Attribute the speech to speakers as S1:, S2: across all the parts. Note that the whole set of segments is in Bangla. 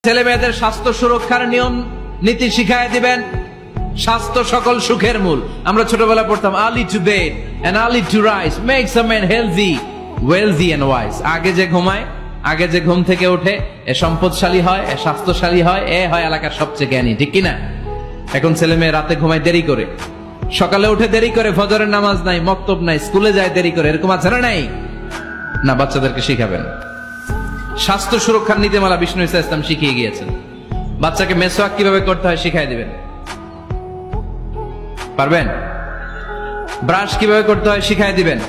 S1: ছেলে মেয়েদের স্বাস্থ্য সুরক্ষার নিয়ম নীতি শিখায় দিবেন। স্বাস্থ্য সকল সুখের মূল। আমরা ছোটবেলা পড়তাম early to bed and early to rise makes a man healthy, wealthy and wise. আগে যে ঘুমায়, আগে যে ঘুম থেকে ওঠে, এ সম্পদশালী হয়, এ স্বাস্থ্যশালী হয়, এ হয় এলাকার সবচেয়ে জ্ঞানী, ঠিক কিনা? এখন ছেলে মেয়ে রাতে ঘুমায় দেরি করে, সকালে উঠে দেরি করে, ফজরের নামাজ নাই, মক্তব নাই, স্কুলে যায় দেরি করে, এরকম আছে না নাই? না, বাচ্চাদেরকে শিখাবেন। স্বাস্থ্য সুরক্ষার নীতিমালা বিষ্ণু ইসা ইসলাম শিখিয়ে গিয়েছেন। বাচ্চাকে মেসওয়াক কিভাবে করতে হয় শিখাই দিবেন, পারবেন? ব্রাশ কিভাবে করতে হয় শিখাই দিবেন।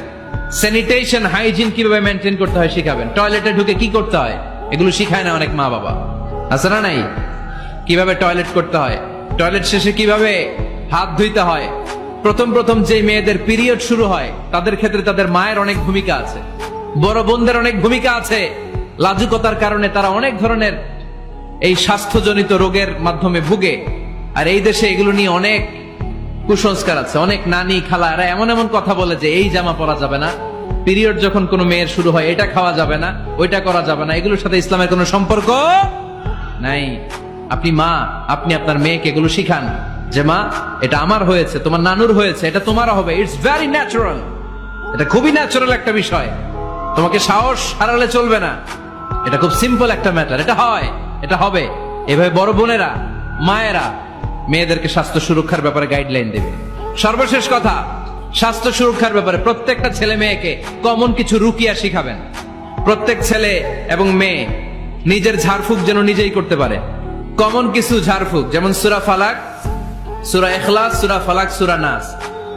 S1: স্যানিটেশন, হাইজিন কিভাবে মেনটেন করতে হয় শিখাবেন। টয়লেটে ঢুকে কি করতে হয় এগুলো শিখায় না অনেক মা বাবা, আছে না নাই? কিভাবে টয়লেট করতে হয়, টয়লেট শেষে কিভাবে হাত ধুইতে হয়। প্রথম যে মেয়েদের পিরিয়ড শুরু হয় তাদের ক্ষেত্রে তাদের মায়ের অনেক ভূমিকা আছে, বড় বোনদের অনেক ভূমিকা আছে। লাজুকতার কারণে তারা অনেক ধরনের এই স্বাস্থ্যজনিত রোগের মাধ্যমে ভুগে। আর এই দেশে এগুলো নিয়ে অনেক কুসংস্কার আছে। অনেক নানি খালারা এমন এমন কথা বলে যে এই জামা পরা যাবে না, পিরিয়ড যখন কোনো মেয়ের শুরু হয় এটা খাওয়া যাবে না, ওইটা করা যাবে না। এগুলোর সাথে ইসলামের কোনো সম্পর্ক নাই। আপনি মা, আপনি আপনার মেয়েকে এগুলো শিখান যে মা, এটা আমার হয়েছে, তোমার নানুর হয়েছে, এটা তোমারও হবে। ইটস ভেরি ন্যাচারাল, এটা খুবই ন্যাচারাল একটা বিষয়। তোমাকে সাহস হারালে চলবে না, এটা খুব সিম্পল একটা ম্যাটার, এটা হয়, এটা হবে। এভাবে বড় বোনেরা, মায়েরা মেয়েদেরকে স্বাস্থ্য সুরক্ষার ব্যাপারে গাইডলাইন দেবে। সর্বশেষ কথা, স্বাস্থ্য সুরক্ষার ব্যাপারে প্রত্যেকটা ছেলে মেয়েকে কমন কিছু রুকিয়া শিখাবেন। প্রত্যেক ছেলে এবং মেয়ে নিজের ঝাড়ফুঁক যেন নিজেই করতে পারে। কমন কিছু ঝাড়ফুঁক, যেমন সূরা ফালাক, সূরা ইখলাস, সূরা ফালাক, সূরা নাস।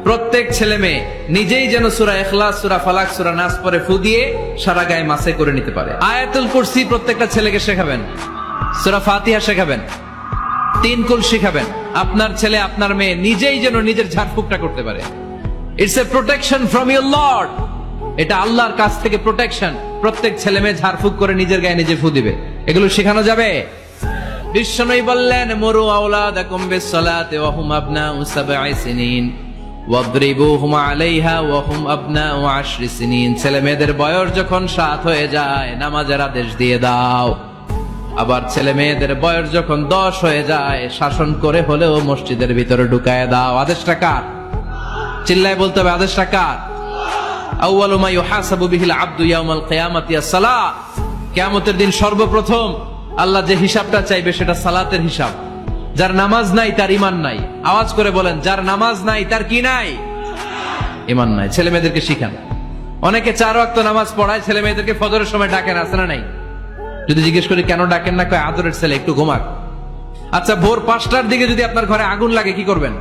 S1: প্রত্যেক ছেলে মেয়ে নিজেই যেন সূরা ইখলাস, সূরা ফালাক, সূরা নাস পরে ফু দিয়ে সারা গায়ে মাসে করে নিতে পারে। আয়াতুল কুরসি প্রত্যেকটা ছেলেকে শেখাবেন, সূরা ফাতিহা শেখাবেন, 3 কুল শেখাবেন। আপনার ছেলে, আপনার মেয়ে নিজেই যেন নিজের ঝাড়ফুঁকটা করতে পারে। It's a protection from your Lord, এটা আল্লাহর কাছ থেকে প্রোটেকশন। প্রত্যেক ছেলে মেয়ে ঝাড়ফুঁক করে নিজের গায়ে নিজে ফু দিবে। এগুলো শেখানো যাবে। বিশ্বনবী বললেন, মুরু আওলাদাকুম বিসসালাতি ওয়া হুম আবনাউ সাবঈ সিনিন ওয়াদরিবুহুম আলাইহা ওয়া হুম আবনাউ 10 সিনিন। ছেলে মেয়েদের বয়স যখন 7 হয়ে যায় নামাজের আদেশ দিয়ে দাও। আবার ছেলে মেয়েদের বয়স যখন 10 হয়ে যায় শাসন করে হলেও মসজিদের ভিতরে ঢুকায় দাও। আদেশটা কার? চিল্লায় বলতে হবে, আদেশটা কার? আউয়ালু মা ইউহাসাবু বিহিল আবদু ইয়াউমাল কিয়ামাতি আস-সালাহ। কিয়ামতের দিন সর্বপ্রথম আল্লাহ যে হিসাবটা চাইবে সেটা সালাতের হিসাব। যার নামাজ নাই তার ঈমান নাই। আওয়াজ করে বলেন, যার নামাজ নাই তার কি নাই? ঈমান নাই। ছেলে মেয়েদেরকে শিখান। অনেকে 4 ওয়াক্ত নামাজ পড়ায়, ছেলে মেয়েদেরকে ফজরের সময় ডাকেন, আছে না নাই? যদি জিজ্ঞেস করি কেন ডাকেন না, কয় আদরের ছেলে, একটু ঘুমাক। আচ্ছা, ভোর 5টার দিকে যদি আপনার ঘরে আগুন লাগে কি করবেন?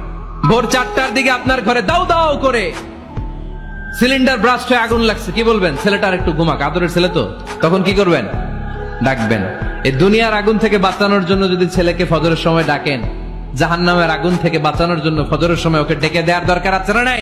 S1: ভোর 4টার দিকে আপনার ঘরে দাও দাও করে সিলিন্ডার ব্রাস্ট হয়ে আগুন লাগছে, কি বলবেন? ছেলেটার একটু ঘুমাক, আদরের ছেলে তো। তখন কি করবেন? ডাকবেন। এই দুনিয়ার আগুন থেকে বাঁচানোর জন্য যদি ছেলেকে ফজরের সময় ডাকেন, জাহান্নামের আগুন থেকে বাঁচানোর জন্য ফজরের সময় ওকে ডেকে দেওয়ার দরকার আছে না নাই?